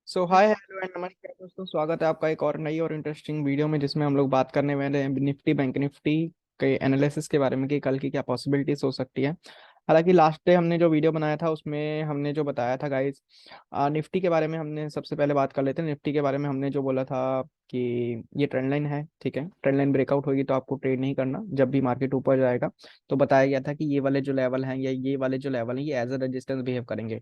So hi hello and नमस्कार दोस्तों, स्वागत है आपका एक और नई और इंटरेस्टिंग वीडियो में, जिसमें हम लोग बात करने वाले हैं निफ्टी बैंक निफ्टी के एनालिसिस के बारे में कि कल की क्या पॉसिबिलिटीज हो सकती है। हालांकि लास्ट डे हमने जो वीडियो बनाया था उसमें हमने जो बताया था गाइस, निफ्टी के बारे में हमने सबसे पहले बात कर लेते हैं। निफ्टी के बारे में हमने जो बोला था कि ये ट्रेंड लाइन है, ठीक है। ट्रेंड लाइन ब्रेकआउट होगी तो आपको ट्रेड नहीं करना। जब भी मार्केट ऊपर जाएगा तो बताया गया था कि ये वाले जो लेवल हैं या ये वाले जो लेवल हैं ये एज अ रेजिस्टेंस बिहेव करेंगे।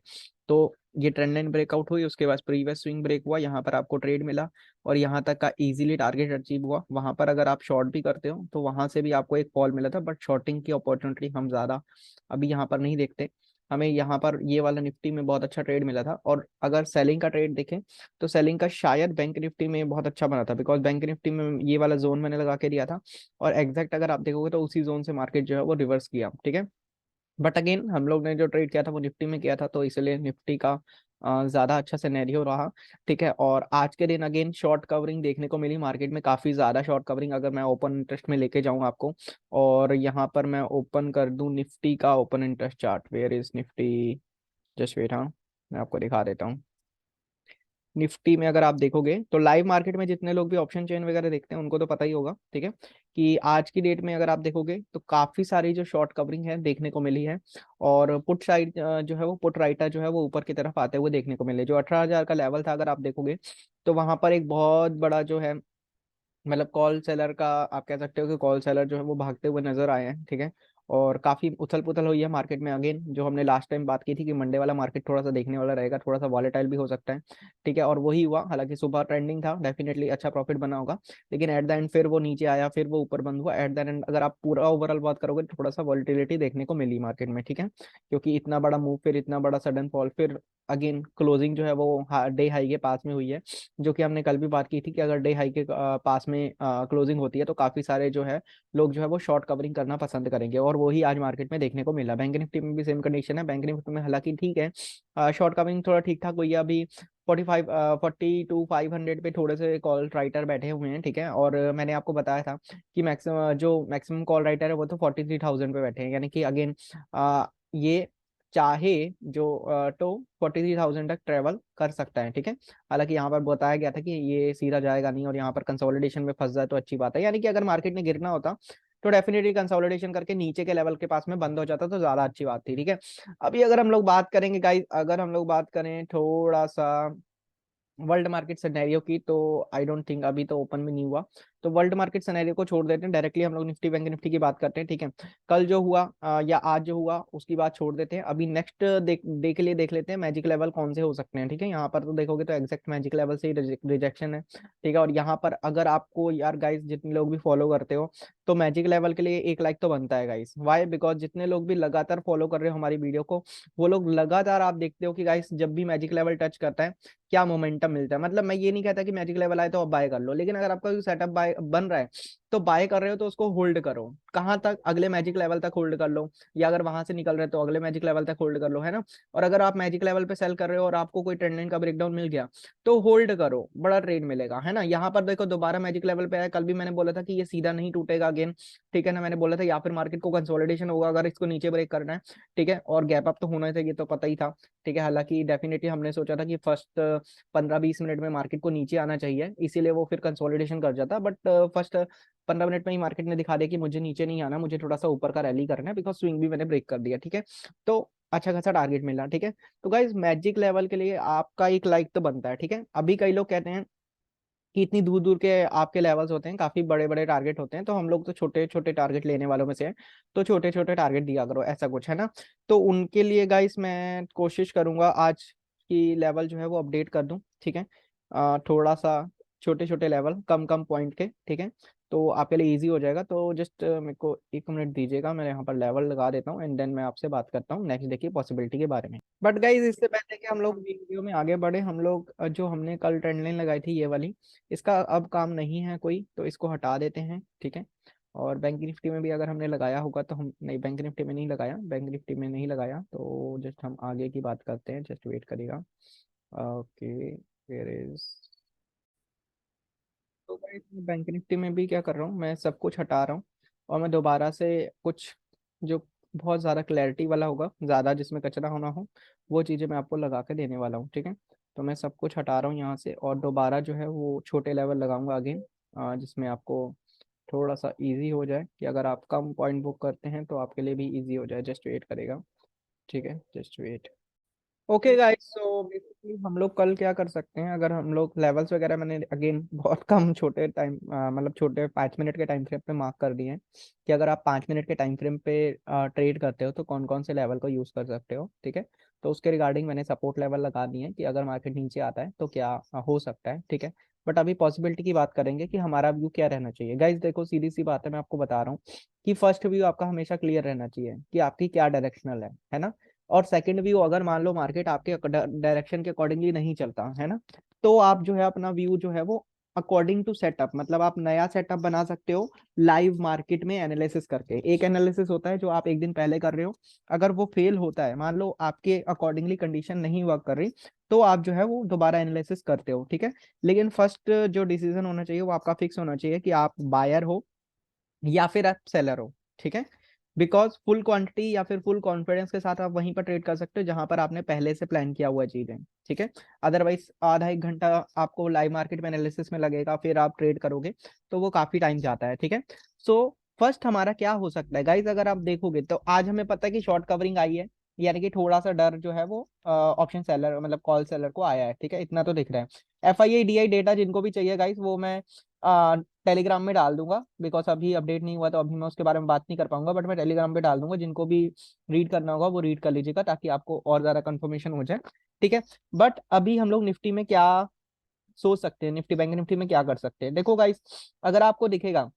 तो ये ट्रेंड लाइन ब्रेकआउट हुई, उसके बाद प्रीवियस स्विंग ब्रेक हुआ, यहाँ पर आपको ट्रेड मिला और यहाँ तक का इजीली टारगेट अचीव हुआ। वहां पर अगर आप शॉर्ट भी करते हो तो वहां से भी आपको एक कॉल मिला था, बट शॉर्टिंग की अपॉर्चुनिटी हम ज्यादा अभी यहाँ पर नहीं देखते। हमें यहाँ पर ये वाला निफ्टी में बहुत अच्छा ट्रेड मिला था। और अगर सेलिंग का ट्रेड देखें तो सेलिंग का शायद बैंक निफ्टी में बहुत अच्छा बना था, बिकॉज बैंक निफ्टी में ये वाला जोन मैंने लगा के दिया था और एग्जैक्ट अगर आप देखोगे तो उसी जोन से मार्केट जो है वो रिवर्स किया, ठीक है। बट अगेन हम लोग ने जो ट्रेड किया था वो निफ्टी में किया था, तो इसलिए निफ्टी का ज्यादा अच्छा सिनेरियो रहा, ठीक है। और आज के दिन अगेन शॉर्ट कवरिंग देखने को मिली मार्केट में, काफी ज्यादा शॉर्ट कवरिंग। अगर मैं ओपन इंटरेस्ट में लेके जाऊं आपको, और यहाँ पर मैं ओपन कर दूं निफ्टी का open interest chart, where is Nifty, just wait, हाँ मैं आपको दिखा देता हूँ। निफ्टी में अगर आप देखोगे तो लाइव मार्केट में जितने लोग भी ऑप्शन चेन वगैरह देखते हैं उनको तो पता ही होगा, ठीक है, कि आज की डेट में अगर आप देखोगे तो काफी सारी जो शॉर्ट कवरिंग है देखने को मिली है। और पुट साइड जो है वो पुट राइटर जो है वो ऊपर की तरफ आते हुए देखने को मिले। जो 18,000 का लेवल था अगर आप देखोगे तो वहां पर एक बहुत बड़ा जो है, मतलब कॉल सेलर का आप कह सकते हो कि कॉल सेलर जो है वो भागते हुए नजर आए हैं, ठीक है। और काफी उथल पुथल हुई है मार्केट में। अगेन जो हमने लास्ट टाइम बात की थी कि मंडे वाला मार्केट थोड़ा सा देखने वाला रहेगा, थोड़ा सा वॉलेटाइल भी हो सकता है, ठीक है। और वही हुआ, हालांकि सुबह ट्रेंडिंग था, डेफिनेटली अच्छा प्रॉफिट बना होगा, लेकिन एट द एंड फिर वो नीचे आया, फिर वो ऊपर बंद हुआ। एट द एंड अगर आप पूरा ओवरऑल बात करोगे तो थोड़ा सा वॉलिटिलिटी देखने को मिली मार्केट में, ठीक है, क्योंकि इतना बड़ा मूव फिर इतना बड़ा सडन फॉल, फिर अगेन क्लोजिंग जो है वो डे हाई के पास में हुई है। जो कि हमने कल भी बात की थी कि अगर डे हाई के पास में क्लोजिंग होती है तो काफी सारे जो है लोग जो है वो शॉर्ट कवरिंग करना पसंद करेंगे, और वही आज मार्केट में देखने को मिला। बैंक निफ्टी में भी सेम कंडीशन है। बैंक निफ्टी में हालांकि ठीक है, शॉर्ट कवरिंग थोड़ा ठीक ठाक हुई है अभी। 45 42 500 पे थोड़े से कॉल राइटर बैठे हुए हैं, ठीक है। और मैंने आपको बताया था कि मैक्सिमम कॉल राइटर है वो तो 43,000 पे बैठे हैं, यानी कि अगेन ये चाहे तो 43,000 तक ट्रेवल कर सकता है, ठीक है। हालांकि यहाँ पर बताया गया था कि ये सीधा जाएगा नहीं और यहाँ पर कंसोलिडेशन में फंस जाए तो अच्छी बात है, यानी कि अगर मार्केट ने गिरना होता तो डेफिनेटली कंसोलिडेशन करके नीचे के लेवल के पास में बंद हो जाता तो ज्यादा अच्छी बात थी, ठीक है। अभी अगर हम लोग बात करेंगे गाइस, अगर हम लोग बात करें थोड़ा सा वर्ल्ड मार्केट सिनेरियो की, तो आई डोंट थिंक अभी तो ओपन भी नहीं हुआ, तो वर्ल्ड मार्केट सिनेरियो को छोड़ देते हैं, डायरेक्टली हम लोग निफ्टी बैंक निफ्टी की बात करते हैं, ठीक है। कल जो हुआ या आज जो हुआ उसकी बात छोड़ देते हैं। अभी नेक्स्ट डे के लिए देख लेते हैं मैजिक लेवल कौन से हो सकते हैं, ठीक है। यहाँ पर तो देखोगे तो एग्जैक्ट मैजिक लेवल से ही रिजेक्शन है, ठीक है। और यहाँ पर अगर आपको यार गाइस जितने लोग भी फॉलो करते हो तो मैजिक लेवल के लिए एक लाइक तो बनता है गाइस। वाई? बिकॉज जितने लोग भी लगातार फॉलो कर रहे हो हमारी वीडियो को, वो लोग लगातार आप देखते हो कि गाइस जब भी मैजिक लेवल टच करता है क्या मोमेंटम मिलता है। मतलब मैं ये नहीं कहता कि मैजिक लेवल आए तो आप बाय कर लो, लेकिन अगर आपका सेटअप बाय बन रहा है तो बाय कर रहे हो तो उसको होल्ड करो। कहाँ तक? अगले मैजिक लेवल तक होल्ड कर लो, या अगर वहां से निकल रहे हो तो अगले मैजिक लेवल तक होल्ड कर लो, है ना। और अगर आप मैजिक लेवल पे सेल कर रहे हो और आपको कोई ट्रेंड लाइन का ब्रेकडाउन मिल गया तो होल्ड करो, बड़ा ट्रेड मिलेगा, है ना। यहाँ पर देखो दोबारा मैजिक लेवल पे आया, कल भी मैंने बोला था कि ये सीधा नहीं टूटेगा अगेन, ठीक है ना। मैंने बोला था या फिर मार्केट को कंसोलिडेशन होगा अगर इसको नीचे ब्रेक करना है, ठीक है। और गैप अप तो होना चाहिए तो पता ही था, ठीक है। हालांकि डेफिनेटली हमने सोचा था कि फर्स्ट 15-20 मिनट में मार्केट को नीचे आना चाहिए, इसीलिए वो फिर कंसोलिडेशन कर जाता, बट फर्स्ट 15 मिनट में ही मार्केट ने दिखा दिया कि मुझे नीचे नहीं आना, मुझे थोड़ा सा ऊपर का रैली करना है, बिकॉज स्विंग भी मैंने ब्रेक कर दिया, ठीक है। तो अच्छा खासा टारगेट मिला, ठीक है। तो गाइज मैजिक लेवल के लिए आपका एक लाइक तो बनता है, ठीक है। अभी कई लोग कहते हैं कि इतनी दूर दूर के आपके लेवल्स होते हैं, काफी बड़े बड़े टारगेट होते हैं, तो हम लोग तो छोटे छोटे टारगेट लेने वालों में से हैं, तो छोटे छोटे टारगेट दिया करो, ऐसा कुछ है ना। तो उनके लिए गाइस मैं कोशिश करूंगा आज की लेवल जो है वो अपडेट कर दूं, ठीक है। थोड़ा सा छोटे छोटे लेवल कम कम पॉइंट के, ठीक है। तो आपके लिए इजी हो जाएगा। तो जस्ट मेरे को 1 मिनट दीजिएगा, मैं यहाँ पर लेवल लगा देता हूँ एंड देन मैं आपसे बात करता हूँ नेक्स्ट डे की पॉसिबिलिटी के बारे में। बट गाइज इससे पहले कि हम लोग वीडियो में आगे बढ़े, हम लोग जो हमने कल ट्रेंड लाइन लगाई थी ये वाली, इसका अब काम नहीं है कोई, तो इसको हटा देते हैं, ठीक है। और बैंक निफ्टी में भी अगर हमने लगाया होगा तो हम नहीं, बैंक निफ्टी में नहीं लगाया, बैंक निफ्टी में नहीं लगाया, तो जस्ट हम आगे की बात करते हैं, जस्ट वेट करिएगा। ओके, वेयर इज, तो भाई बैंक निफ्टी में भी क्या कर रहा हूँ, मैं सब कुछ हटा रहा हूँ और मैं दोबारा से कुछ जो बहुत ज़्यादा क्लैरिटी वाला होगा, ज़्यादा जिसमें कचरा होना हो, वो चीज़ें मैं आपको लगा के देने वाला हूँ, ठीक है। तो मैं सब कुछ हटा रहा हूँ यहाँ से और दोबारा जो है वो छोटे लेवल लगाऊंगा अगेन, जिसमें आपको थोड़ा सा इजी हो जाए कि अगर आप कम पॉइंट बुक करते हैं तो आपके लिए भी इजी हो जाए। जस्ट वेट करेगा, ठीक है, just wait. Okay guys, so basically हम लोग कल क्या कर सकते हैं, अगर हम लोग लेवल्स वगैरह मैंने अगेन बहुत कम छोटे टाइम मतलब छोटे 5 मिनट के टाइम फ्रेम पे मार्क कर दिए हैं कि अगर आप 5 मिनट के टाइम फ्रेम पे ट्रेड करते हो तो कौन कौन से लेवल को यूज कर सकते हो, ठीक है। तो उसके रिगार्डिंग मैंने सपोर्ट लेवल लगा दिए हैं कि अगर मार्केट नीचे आता है तो क्या हो सकता है, ठीक है। बट अभी पॉसिबिलिटी की बात करेंगे कि हमारा व्यू क्या रहना चाहिए। गाइज देखो, सीधी सी बात है, मैं आपको बता रहा हूँ कि फर्स्ट व्यू आपका हमेशा क्लियर रहना चाहिए कि आपकी क्या डायरेक्शनल है ना। और सेकंड व्यू, अगर मान लो मार्केट आपके डायरेक्शन के अकॉर्डिंगली नहीं चलता है ना, तो आप जो है अपना व्यू जो है वो अकॉर्डिंग टू सेटअप, मतलब आप नया सेटअप बना सकते हो लाइव मार्केट में एनालिसिस करके। एक एनालिसिस होता है जो आप एक दिन पहले कर रहे हो, अगर वो फेल होता है, मान लो आपके अकॉर्डिंगली कंडीशन नहीं वर्क कर रही, तो आप जो है वो दोबारा एनालिसिस करते हो, ठीक है। लेकिन फर्स्ट जो डिसीजन होना चाहिए वो आपका फिक्स होना चाहिए कि आप बायर हो या फिर आप सेलर हो, ठीक है। बिकॉज फुल क्वांटिटी या फिर फुल कॉन्फिडेंस के साथ आप वहीं पर ट्रेड कर सकते हो जहां पर आपने पहले से प्लान किया हुआ चीजें, ठीक है। अदरवाइज आधा एक घंटा आपको लाइव मार्केट में एनालिसिस में लगेगा, फिर आप ट्रेड करोगे तो वो काफी टाइम जाता है, ठीक है। सो फर्स्ट हमारा क्या हो सकता है गाइज, अगर आप देखोगे तो आज हमें पता है कि शॉर्ट कवरिंग आई है, यानी कि थोड़ा सा डर जो है वो ऑप्शन सेलर मतलब कॉल सेलर को आया है, ठीक है, इतना तो दिख रहा है। FII DI डेटा जिनको भी चाहिए गाइज वो मैं टेलीग्राम में डाल दूंगा, बिकॉज अभी अपडेट नहीं हुआ तो अभी मैं उसके बारे में बात नहीं कर पाऊंगा, बट मैं टेलीग्राम पे डाल दूंगा। जिनको भी रीड करना होगा वो रीड कर लीजिएगा ताकि आपको और ज्यादा कंफर्मेशन हो जाए, ठीक है। बट अभी हम लोग निफ्टी में क्या सोच सकते हैं, निफ्टी बैंक निफ्टी में क्या कर सकते हैं, देखो गाइस, अगर आपको दिखेगा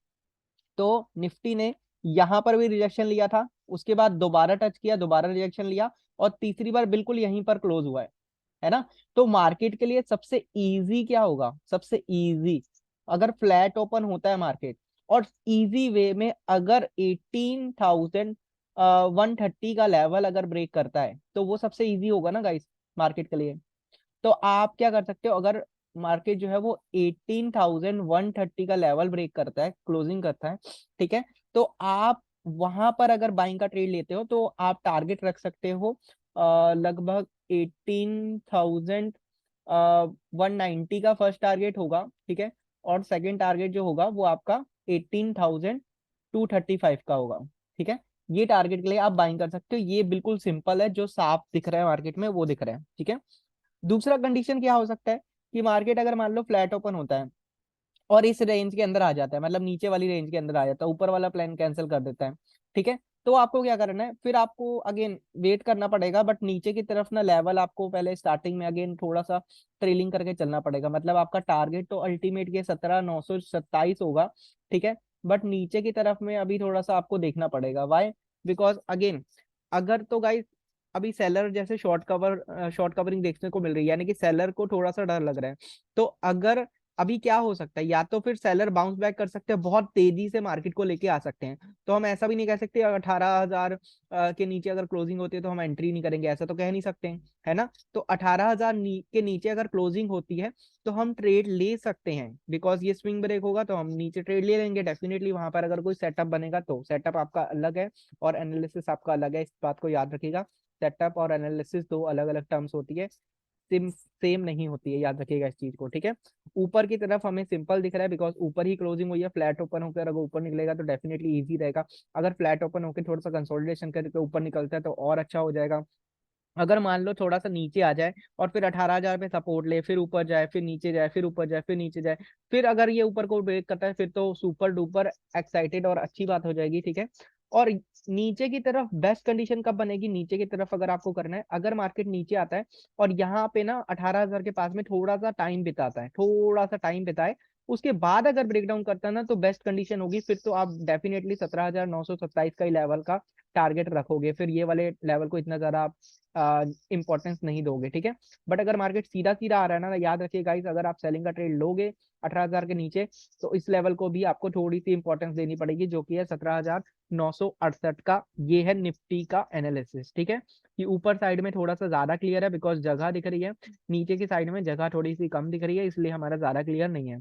तो निफ्टी ने यहां पर भी रिजेक्शन लिया था, उसके बाद दोबारा टच किया, दोबारा रिजेक्शन लिया, और तीसरी बार बिल्कुल यहीं पर क्लोज हुआ है ना। तो मार्केट के लिए सबसे इजी क्या होगा, सबसे इजी, अगर फ्लैट ओपन होता है मार्केट और इजी वे में अगर 18,130 का लेवल अगर ब्रेक करता है तो वो सबसे इजी होगा ना गाइस मार्केट के लिए। तो आप क्या कर सकते हो, अगर मार्केट जो है वो 18,130 का लेवल ब्रेक करता है, क्लोजिंग करता है, ठीक है, तो आप वहां पर अगर बाइंग का ट्रेड लेते हो तो आप टारगेट रख सकते हो लगभग 18,190 का फर्स्ट टारगेट होगा, ठीक है। और सेकंड टारगेट जो होगा वो आपका 18,235 का होगा, ठीक है। ये टारगेट के लिए आप बाइंग कर सकते हो, ये बिल्कुल सिंपल है, जो साफ दिख रहा है मार्केट में वो दिख रहा है, ठीक है। दूसरा कंडीशन क्या हो सकता है कि मार्केट अगर मान लो फ्लैट ओपन होता है और इस रेंज के अंदर आ जाता है, मतलब नीचे वाली रेंज के अंदर आ जाता है, ऊपर वाला प्लान कैंसिल कर देता है, ठीक है। तो आपको क्या करना है, फिर आपको अगेन वेट करना पड़ेगा, बट नीचे की तरफ ना लेवल आपको पहले स्टार्टिंग में अगेन थोड़ा सा ट्रेलिंग करके चलना पड़ेगा। मतलब आपका टारगेट तो अल्टीमेट के 17,927 होगा, ठीक है। बट नीचे की तरफ में अभी थोड़ा सा आपको देखना पड़ेगा, वाई, बिकॉज अगेन अगर तो गाइस अभी सेलर जैसे शॉर्ट कवरिंग देखने को मिल रही है, यानी कि सेलर को थोड़ा सा डर लग रहा है। तो अगर अभी क्या हो सकता है, या तो फिर सेलर बाउंस बैक कर सकते हैं, बहुत तेजी से मार्केट को लेके आ सकते हैं। तो हम ऐसा भी नहीं कह सकते 18,000 के नीचे अगर क्लोजिंग होती है तो हम एंट्री नहीं करेंगे, ऐसा तो कह नहीं सकते हैं, है ना। तो 18,000 के नीचे अगर क्लोजिंग होती है तो हम ट्रेड ले सकते हैं, बिकॉज ये स्विंग ब्रेक होगा तो हम नीचे ट्रेड ले लेंगे डेफिनेटली। वहां पर अगर कोई सेटअप बनेगा तो सेटअप आपका अलग है और एनालिसिस आपका अलग है, इस बात को याद रखिएगा। सेटअप और एनालिसिस दो अलग अलग टर्म्स होती है, सेम सेम नहीं होती है, याद रखिएगा इस चीज को, ठीक है। ऊपर की तरफ हमें सिंपल दिख रहा है बिकॉज ऊपर ही क्लोजिंग हुई है, फ्लैट ओपन होकर अगर ऊपर निकलेगा तो डेफिनेटली इजी रहेगा। अगर फ्लैट ओपन होकर थोड़ा सा कंसोलिडेशन करके ऊपर निकलता है तो और अच्छा हो जाएगा। अगर मान लो थोड़ा सा नीचे आ जाए और फिर 18,000 पे सपोर्ट ले, फिर ऊपर जाए, फिर नीचे जाए, फिर ऊपर जाए, फिर नीचे जाए, फिर अगर ये ऊपर को ब्रेक करता है फिर तो सुपर डुपर एक्साइटेड और अच्छी बात हो जाएगी, ठीक है। और नीचे की तरफ बेस्ट कंडीशन कब बनेगी, नीचे की तरफ अगर आपको करना है, अगर मार्केट नीचे आता है और यहाँ पे ना 18,000 के पास में थोड़ा सा टाइम बिताता है, थोड़ा सा टाइम बिताए, उसके बाद अगर ब्रेकडाउन करता है ना तो बेस्ट कंडीशन होगी, फिर तो आप डेफिनेटली 17,927 का ही लेवल का टारगेट रखोगे, फिर ये वाले लेवल को इतना ज्यादा इंपॉर्टेंस नहीं दोगे, ठीक है। बट अगर मार्केट सीधा सीधा आ रहा है ना, याद रखिए गाइस, अगर आप सेलिंग का ट्रेड लोगे 18,000 के नीचे तो इस लेवल को भी आपको थोड़ी सी इंपॉर्टेंस देनी पड़ेगी, जो कि है 17,968 का। ये है निफ्टी का एनालिसिस, ठीक है। कि ऊपर साइड में थोड़ा सा ज्यादा क्लियर है बिकॉज जगह दिख रही है, नीचे की साइड में जगह थोड़ी सी कम दिख रही है, इसलिए हमारा ज्यादा क्लियर नहीं है।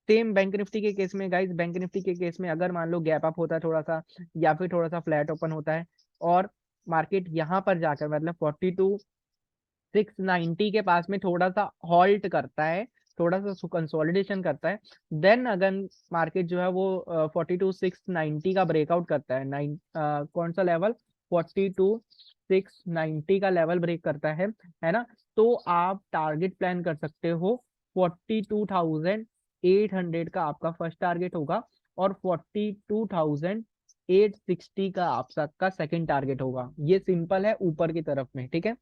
सेम बैंक निफ्टी के केस में गाइस, बैंक निफ्टी के केस में अगर मान लो गैप अप होता है थोड़ा सा या फिर थोड़ा सा फ्लैट ओपन होता है और मार्केट यहाँ पर जाकर मतलब 42 690 के पास में थोड़ा सा हॉल्ट करता है, थोड़ा सा कंसोलिडेशन करता है, देन अगर मार्केट जो है वो 42,690 का ब्रेकआउट करता है, कौन सा लेवल, 42,690 का लेवल ब्रेक करता है ना, तो आप टारगेट प्लान कर सकते हो 42,800 का आपका फर्स्ट टारगेट होगा, और 42,860 का आप सबका सेकंड टारगेट होगा। ये सिंपल है ऊपर की तरफ में, ठीक है।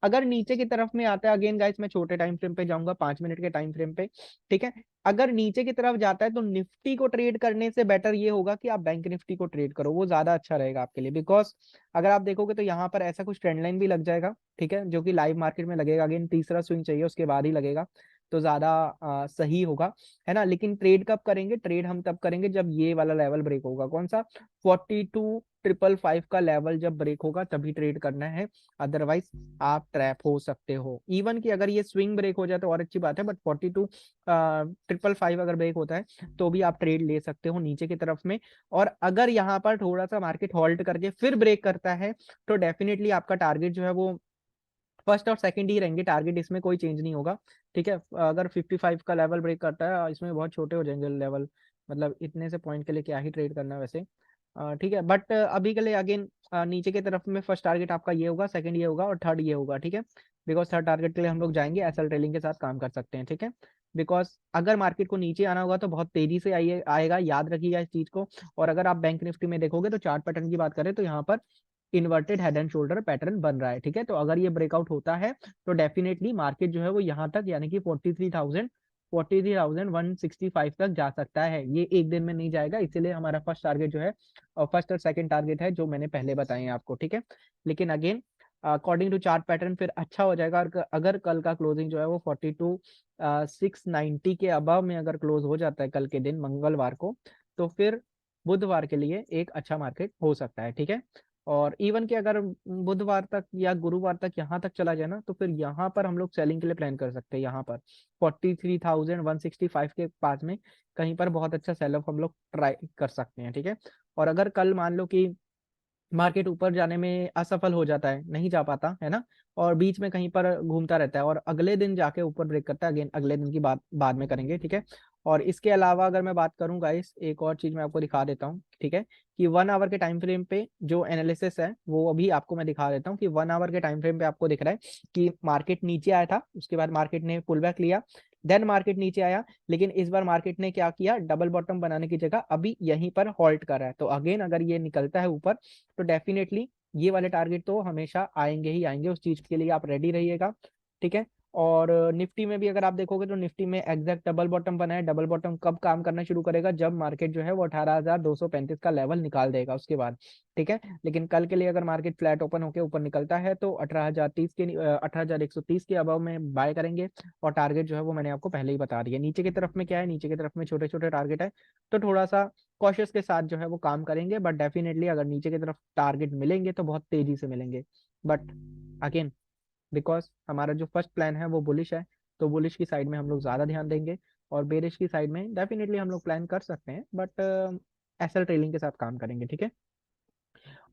अगर नीचे की तरफ में आता है, अगेन गाइस मैं छोटे टाइम फ्रेम पे जाऊंगा, 5 मिनट के टाइम फ्रेम पे, ठीक है। अगर नीचे की तरफ जाता है तो निफ्टी को ट्रेड करने से बेटर ये होगा कि आप बैंक निफ्टी को ट्रेड करो, वो ज्यादा अच्छा रहेगा आपके लिए। बिकॉज अगर आप देखोगे तो यहाँ पर ऐसा कुछ ट्रेंड लाइन भी लग जाएगा, ठीक है, जो कि लाइव मार्केट में लगेगा। अगेन तीसरा स्विंग चाहिए, उसके बाद ही लगेगा, तो ज्यादा सही होगा, है ना। लेकिन ट्रेड कब करेंगे, ट्रेड हम तब करेंगे जब ये वाला लेवल ब्रेक होगा, कौन सा, 42,555 का लेवल जब ब्रेक होगा तभी ट्रेड करना है, अदरवाइज आप ट्रैप हो सकते हो। इवन कि अगर ये स्विंग ब्रेक हो जाए तो और अच्छी बात है, बट 42,555 अगर ब्रेक होता है तो भी आप ट्रेड ले सकते हो नीचे की तरफ में। और अगर यहाँ पर थोड़ा सा मार्केट होल्ड करके फिर ब्रेक करता है तो डेफिनेटली आपका टारगेट जो है वो फर्स्ट और सेकंड ही रहेंगे टारगेट, इसमें कोई चेंज नहीं होगा, ठीक है। अगर 55 का लेवल ब्रेक करता है, इसमें बहुत छोटे हो जाएंगे लेवल, मतलब इतने से पॉइंट के लिए क्या ही ट्रेड करना है वैसे, ठीक है। बट अभी के लिए अगेन नीचे की तरफ में फर्स्ट टारगेट आपका ये होगा, सेकंड ये होगा और थर्ड ये होगा, ठीक है। बिकॉज थर्ड टारगेट के लिए हम लोग जाएंगे एसएल ट्रेलिंग के साथ काम कर सकते हैं, ठीक है। बिकॉज अगर मार्केट को नीचे आना होगा तो बहुत तेजी से आएगा, याद रखिएगा इस चीज को। और अगर आप बैंक निफ्टी में देखोगे तो चार्ट पैटर्न की बात करें तो यहाँ पर inverted head and shoulder pattern बन रहा है, ठीक है। तो अगर ये ब्रेकआउट होता है तो डेफिनेटली मार्केट जो है वो यहाँ तक, यानी कि 43,165 तक जा सकता है। ये एक दिन में नहीं जाएगा, इसीलिए हमारा फर्स्ट टारगेट जो है, और फर्स्ट और सेकंड टारगेट है जो मैंने पहले बताए हैं आपको, ठीक है। लेकिन again according to chart pattern फिर अच्छा हो जाएगा, और अगर कल का क्लोजिंग जो है वो 42,690 के अबव में अगर क्लोज हो जाता है कल के दिन मंगलवार को, तो फिर बुधवार के लिए एक अच्छा मार्केट हो सकता है, ठीक है। और इवन कि अगर बुधवार तक या गुरुवार तक यहाँ तक चला जाए ना, तो फिर यहाँ पर हम लोग सेलिंग के लिए प्लान कर सकते हैं। यहाँ पर 43,165 के पास में कहीं पर बहुत अच्छा सेल ऑफ हम लोग ट्राई कर सकते हैं, ठीक है। और अगर कल मान लो कि मार्केट ऊपर जाने में असफल हो जाता है, नहीं जा पाता है ना, और बीच में कहीं पर घूमता रहता है और अगले दिन जाके ऊपर ब्रेक करता है, अगेन अगले दिन की बात बाद में करेंगे, ठीक है। और इसके अलावा अगर मैं बात करूं गाइस, एक और चीज मैं आपको दिखा देता हूं, ठीक है, कि 1 आवर के टाइम फ्रेम पे जो एनालिसिस है वो अभी आपको मैं दिखा देता हूँ कि 1 आवर के टाइम फ्रेम पे आपको दिख रहा है कि मार्केट नीचे आया था, उसके बाद मार्केट ने पुल बैक लिया, देन मार्केट नीचे आया, लेकिन इस बार मार्केट ने क्या किया, डबल बॉटम बनाने की जगह अभी यहीं पर हॉल्ट कर रहा है। तो अगेन अगर ये निकलता है ऊपर तो डेफिनेटली ये वाले टारगेट तो हमेशा आएंगे ही आएंगे, उस चीज के लिए आप रेडी रहिएगा, ठीक है। और निफ्टी में भी अगर आप देखोगे तो निफ्टी में एग्जैक्ट डबल बॉटम बना है। डबल बॉटम कब काम करना शुरू करेगा, जब मार्केट जो है वो 18,235 का लेवल निकाल देगा उसके बाद, ठीक है। लेकिन कल के लिए अगर मार्केट फ्लैट ओपन होकर ऊपर निकलता है तो 18,130 के अबव में बाय करेंगे। और टारगेट जो है वो मैंने आपको पहले ही बता दिया। नीचे की तरफ में क्या है, नीचे की तरफ में छोटे छोटे टारगेट है, तो थोड़ा सा कॉशियस के साथ जो है वो काम करेंगे, बट डेफिनेटली अगर नीचे की तरफ टारगेट मिलेंगे तो बहुत तेजी से मिलेंगे। बट अगेन बिकॉज हमारा जो फर्स्ट प्लान है वो बुलिश है, तो बुलिश की साइड में हम लोग ज़्यादा ध्यान देंगे, और बेरिश की साइड में डेफिनेटली हम लोग प्लान कर सकते हैं, बट एसएल ट्रेलिंग के साथ काम करेंगे, ठीक है।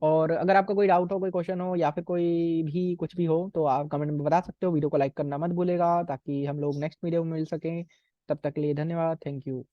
और अगर आपका कोई डाउट हो, कोई क्वेश्चन हो, या फिर कोई भी कुछ भी हो, तो आप कमेंट में बता सकते हो। वीडियो को लाइक करना मत भूलेगा ताकि हम लोग नेक्स्ट वीडियो में मिल सकें। तब तक के लिए धन्यवाद, थैंक यू।